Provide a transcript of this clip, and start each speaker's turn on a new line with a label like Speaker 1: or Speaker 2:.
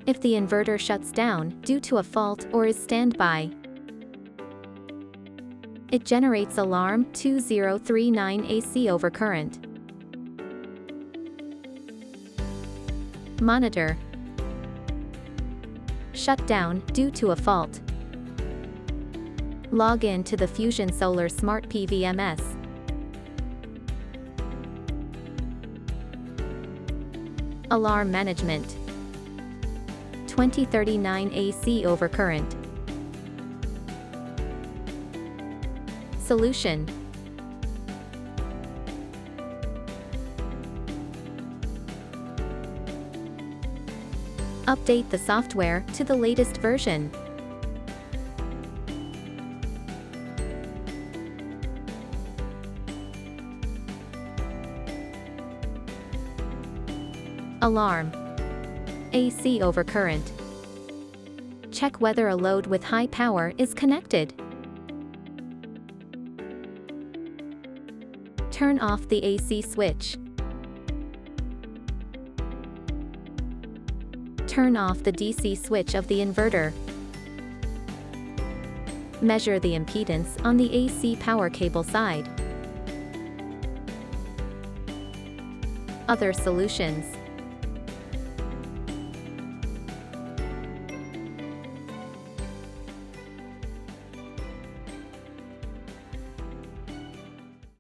Speaker 1: if the inverter shuts down due to a fault or is standby. It generates alarm 2039 AC overcurrent. Monitor. Shut down due to a fault. Log in to the Fusion Solar Smart PVMS. Alarm management. 2039 AC overcurrent. Solution. Update the software to the latest version. Alarm. AC overcurrent. Check whether a load with high power is connected. Turn off the AC switch. Turn off the DC switch of the inverter. Measure the impedance on the AC power cable side. Other solutions.